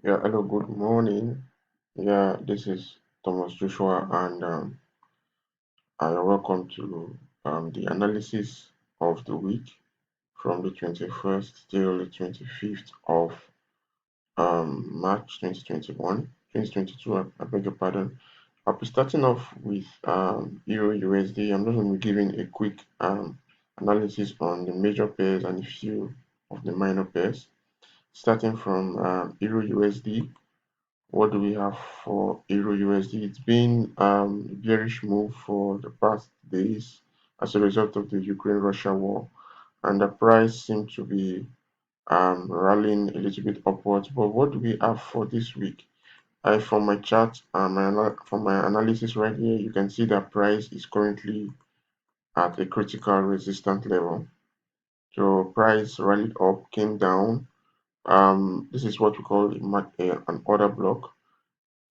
Yeah, hello, good morning. Yeah, this is Thomas Joshua, and welcome to the analysis of the week from the 21st till the 25th of March 2022. I beg your pardon. I'll be starting off with Euro USD. I'm just going to be giving a quick analysis on the major pairs and a few of the minor pairs. Starting from Euro USD. What do we have for Euro USD? It's been a bearish move for the past days as a result of the Ukraine-Russia war, and the price seems to be rallying a little bit upwards. But what do we have for this week? From my chart and from my analysis right here, you can see that price is currently at a critical resistance level. So price rallied up, came down. This is what we call an order block.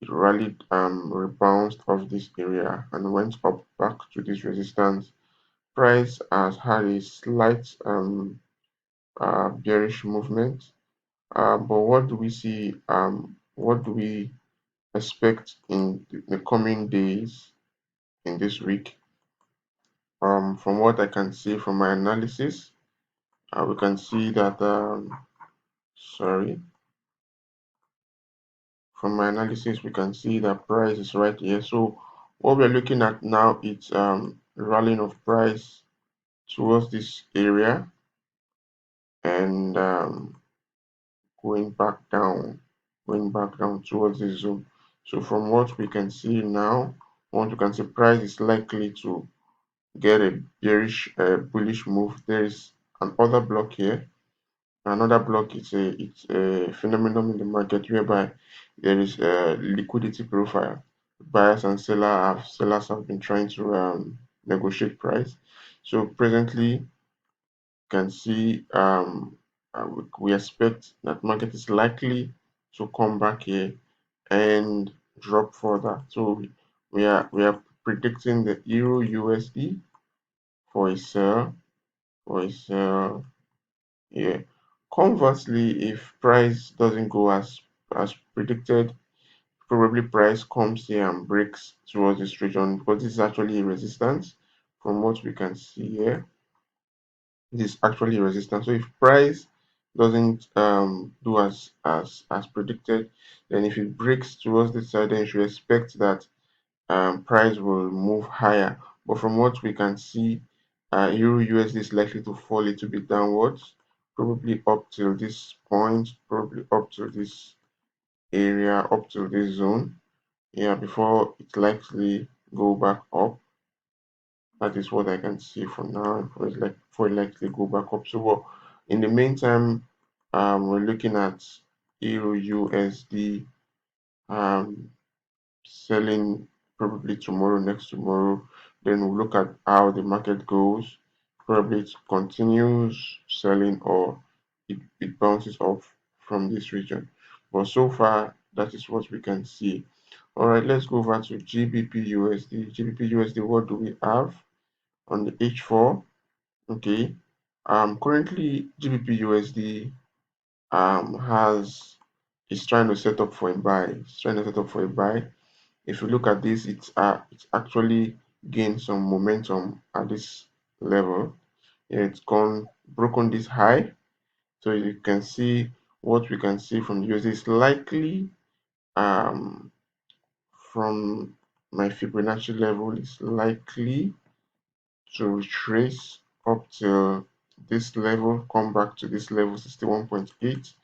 It rallied, rebounced off this area and went up back to this resistance. Price has had a slight bearish movement, but what do we see? What do we expect in the coming days in this week? From what I can see from my analysis, we can see that. Sorry, from my analysis, we can see that price is right here. So what we're looking at now is rallying of price towards this area and going back down, towards this zone. So from what we can see now, what we can see, price is likely to get a bearish, bullish move. There is another block here. Another block is a phenomenon in the market whereby there is a liquidity profile. Buyers and sellers have been trying to negotiate price. So presently can see we expect that market is likely to come back here and drop further. So we are predicting the Euro USD for a sell here. Conversely, if price doesn't go as predicted, probably price comes here and breaks towards this region because this is actually a resistance from what we can see here. This is actually resistance. So if price doesn't do as predicted, then if it breaks towards the side, then you should expect that price will move higher. But from what we can see, Euro USD is likely to fall a little bit downwards, probably up till this point, probably up to this area, up to this zone. Yeah, before it likely go back up. That is what I can see for now. For it likely go back up. So in the meantime, we're looking at Euro USD um, selling probably tomorrow, next tomorrow. Then we'll look at how the market goes. Probably it continues selling or it bounces off from this region. But so far, that is what we can see. All right, let's go over to GBP USD. GBP USD, what do we have on the H4? Okay. Currently GBP USD has is trying to set up for a buy. It's trying to set up for a buy. If you look at this, it's actually gained some momentum at this level. Yeah, it's gone broken this high. So you can see what we can see from the USD is likely um from my Fibonacci level is likely to retrace up till this level, come back to this level 61.8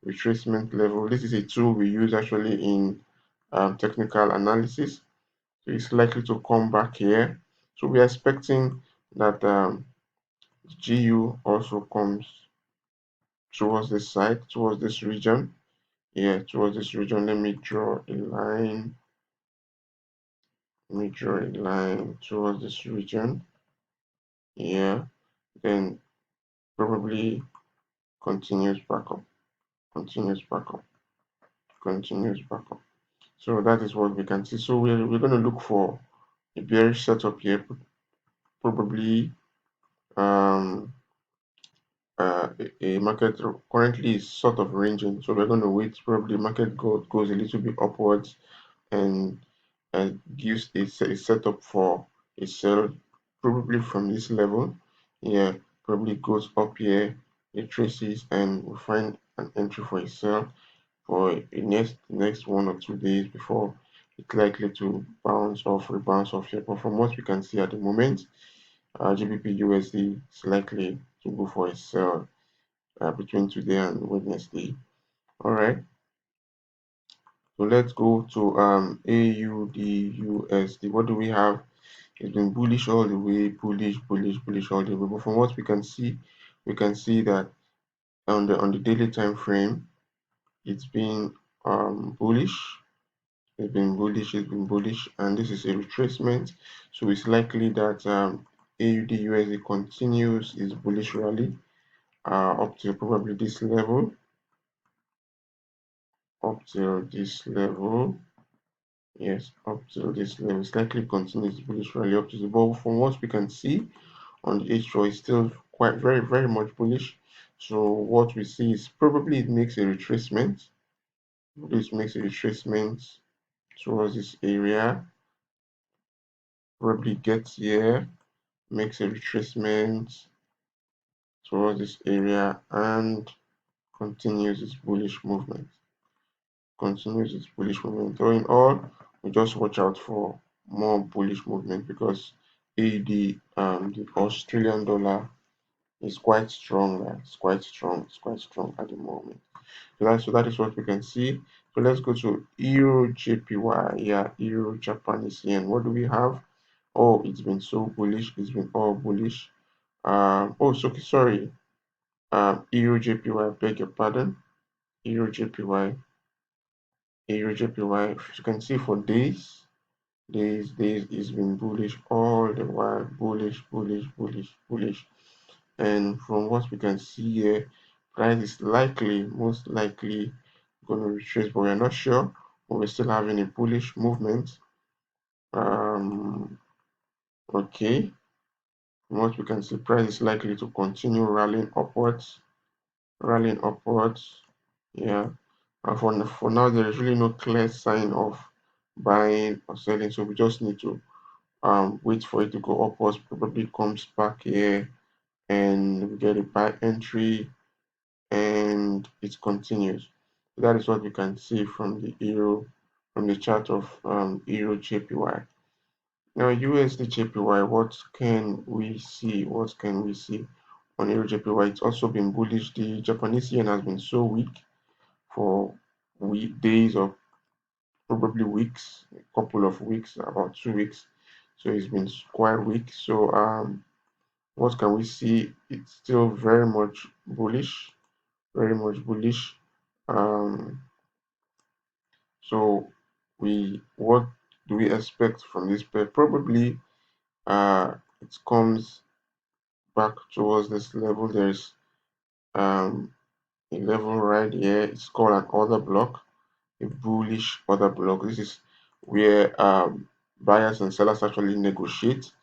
retracement level. This is a tool we use actually in technical analysis. So it's likely to come back here. So we are expecting that GU also comes towards this side, towards this region. Yeah, towards this region. Let me draw a line. Let me draw a line towards this region. Yeah, then probably continues back up, continues back up, continues back up. So that is what we can see. So we're going to look for a bearish setup here, probably um a market currently is sort of ranging. So we're going to wait. Probably market goes a little bit upwards and gives a setup for a sell, probably from this level. Yeah, probably goes up here, it traces, and we find an entry for a sell for a next 1 or 2 days before it's likely to rebounce off here. But from what we can see at the moment, GBP USD is likely to go for a sell between today and Wednesday. All right, so let's go to AUD USD. What do we have? It's been bullish all the way, bullish all the way. But from what we can see that on the daily time frame, it's been bullish. It's been bullish, and this is a retracement. So it's likely that AUD USD continues its bullish rally up to probably this level, up to this level. Yes, up to this level. It's likely continues its bullish rally up to the ball. From what we can see on the H4 is still quite very much bullish. So what we see is probably it makes a retracement. This makes a retracement towards this area. Probably gets here, makes a retracement towards this area and continues its bullish movement. Continues its bullish movement. So in all, we just watch out for more bullish movement because the Australian dollar is quite strong. It's quite strong. It's quite strong at the moment. So that is what we can see. So let's go to Euro JPY. Yeah, Euro Japanese yen. What do we have? Oh, it's been so bullish. It's been all bullish. Oh, so sorry. Euro JPY. Beg your pardon. Euro JPY. Euro JPY. If you can see for days, it's been bullish all the while. Bullish. And from what we can see here, price is most likely going to retrace, but we're not sure. But we're still having a bullish movement. Okay, from what we can see, price is likely to continue rallying upwards. Yeah, and for now, there is really no clear sign of buying or selling, so we just need to wait for it to go upwards. Probably comes back here and we get a buy entry and it continues. That is what we can see from the chart of Euro JPY. Now USD JPY, what can we see? What can we see on Euro JPY? It's also been bullish. The Japanese yen has been so weak for days or probably weeks, a couple of weeks, about 2 weeks. So it's been quite weak. So what can we see? It's still very much bullish, very much bullish. Um, so what do we expect from this pair? Probably it comes back towards this level. There's a level right here. It's called an order block, a bullish order block. This is where buyers and sellers actually negotiate.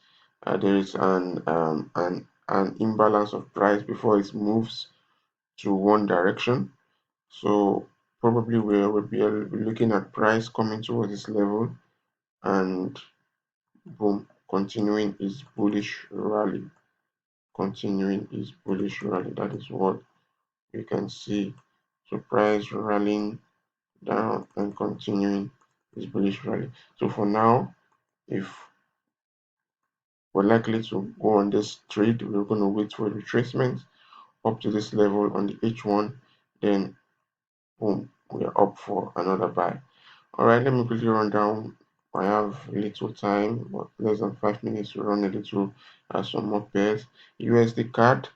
There is an imbalance of price before it moves to one direction. So probably we'll be looking at price coming towards this level and boom, continuing its bullish rally. Continuing its bullish rally. That is what we can see. So price rallying down and continuing its bullish rally. So for now, if we're likely to go on this trade, we're going to wait for retracement up to this level on the H1, then boom, we are up for another buy. All right, let me quickly run down. I have little time, but less than 5 minutes to run a little some more pairs. USD card,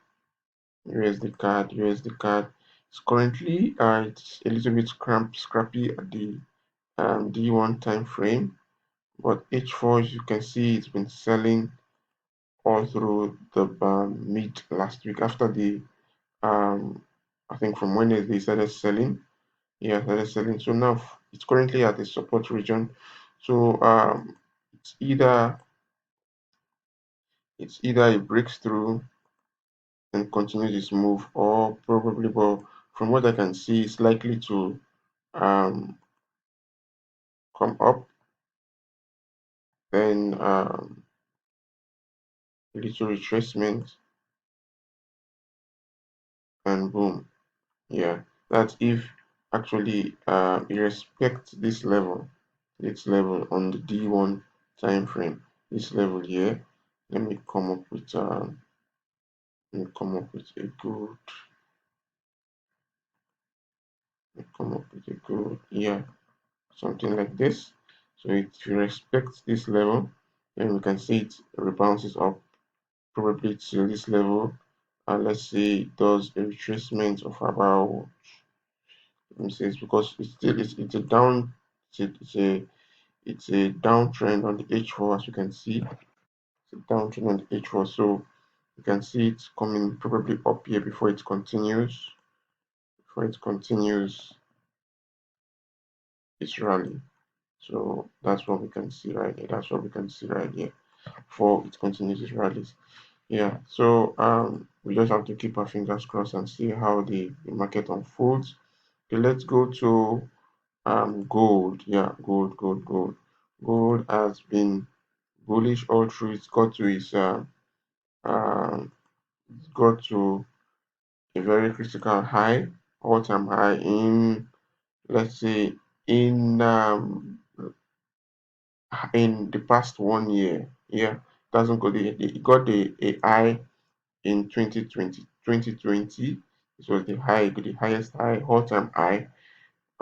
USD card. It's currently it's a little bit scrappy at the D1 time frame, but H4, as you can see, it's been selling all through the mid last week after the I think from Wednesday started selling. Yeah, started selling. So now it's currently at the support region. So it's either it breaks through and continue this move, or probably, but from what I can see, it's likely to um, come up, then little retracement, and boom. Yeah, that's if actually you respect this level on the D1 time frame, this level here. Let me come up with a good yeah, something like this. So if you respect this level, then we can see it rebounces up probably to this level. And let's say it does a retracement of about, let me say, it's because it's a down, it's a, it's a it's a downtrend on the H4, as you can see. It's a downtrend on the H4, so you can see it coming probably up here before it continues. Before it continues its rally. So that's what we can see right here. That's what we can see right here. Before it continues its rallies. Yeah. So we just have to keep our fingers crossed and see how the market unfolds. Okay, let's go to gold. Yeah, gold. Gold has been bullish all through. Uh, it's got to a very critical high, all-time high in, let's say, in um in the past 1 year. Yeah, doesn't go the it got a high in 2020. It was the highest high, all-time high.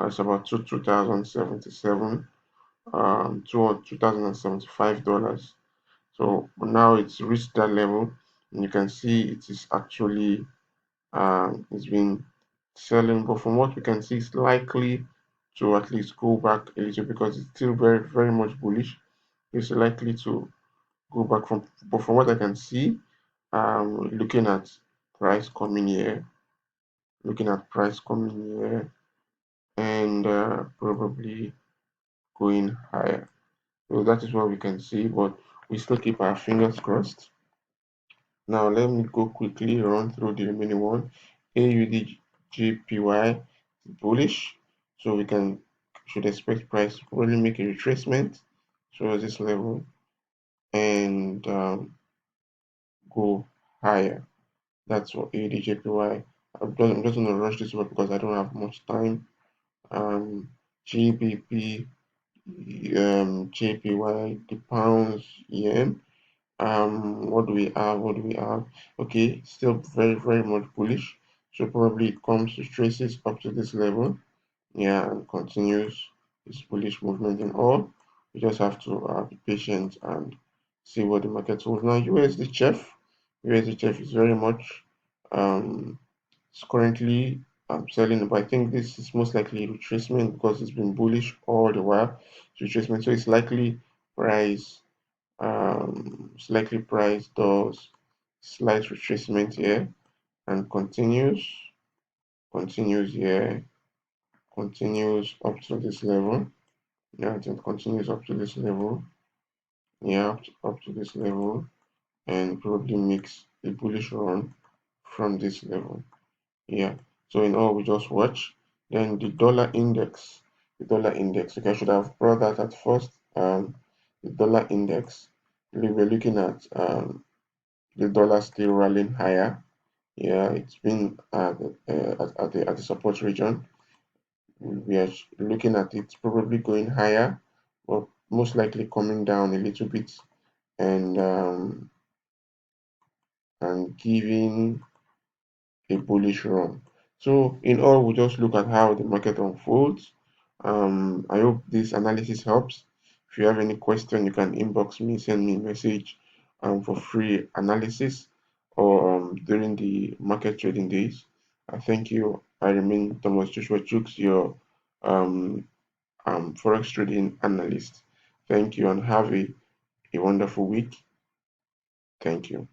It's about 2077, $2075. So now it's reached that level, and you can see it is actually it's been selling, but from what we can see, it's likely to at least go back a little because it's still very much bullish. It's likely to go back but from what I can see, looking at price coming here, and probably going higher. So that is what we can see, but we still keep our fingers crossed. Now let me go quickly run through the remaining one. AUDJPY bullish, so we should expect price to probably make a retracement towards this level and go higher. That's what AUDJPY. I'm just gonna rush this one because I don't have much time. GBP, JPY, the pounds, yen. What do we have? Okay, still very much bullish. So probably it comes to traces up to this level. Yeah, and continues its bullish movement and all. We just have to be patient and see what the market holds. Now, USD chef is very much um it's currently selling, but I think this is most likely a retracement because it's been bullish all the while. It's retracement, so price price does slight retracement here and continues here, continues up to this level. Yeah, it continues up to this level. Yeah, up to this level, and probably makes a bullish run from this level. Yeah. So in all, we just watch. Then the dollar index. Okay, I should have brought that at first. The dollar index. We're looking at the dollar still rallying higher. Yeah, it's been at the support region. We are looking at it probably going higher, but most likely coming down a little bit and giving a bullish run. So in all, we just look at how the market unfolds. I hope this analysis helps. If you have any question, you can inbox me, send me a message for free analysis or during the market trading days. Thank you. I remain Thomas Joshua Chooks, your um, Forex trading analyst. Thank you and have a wonderful week. Thank you.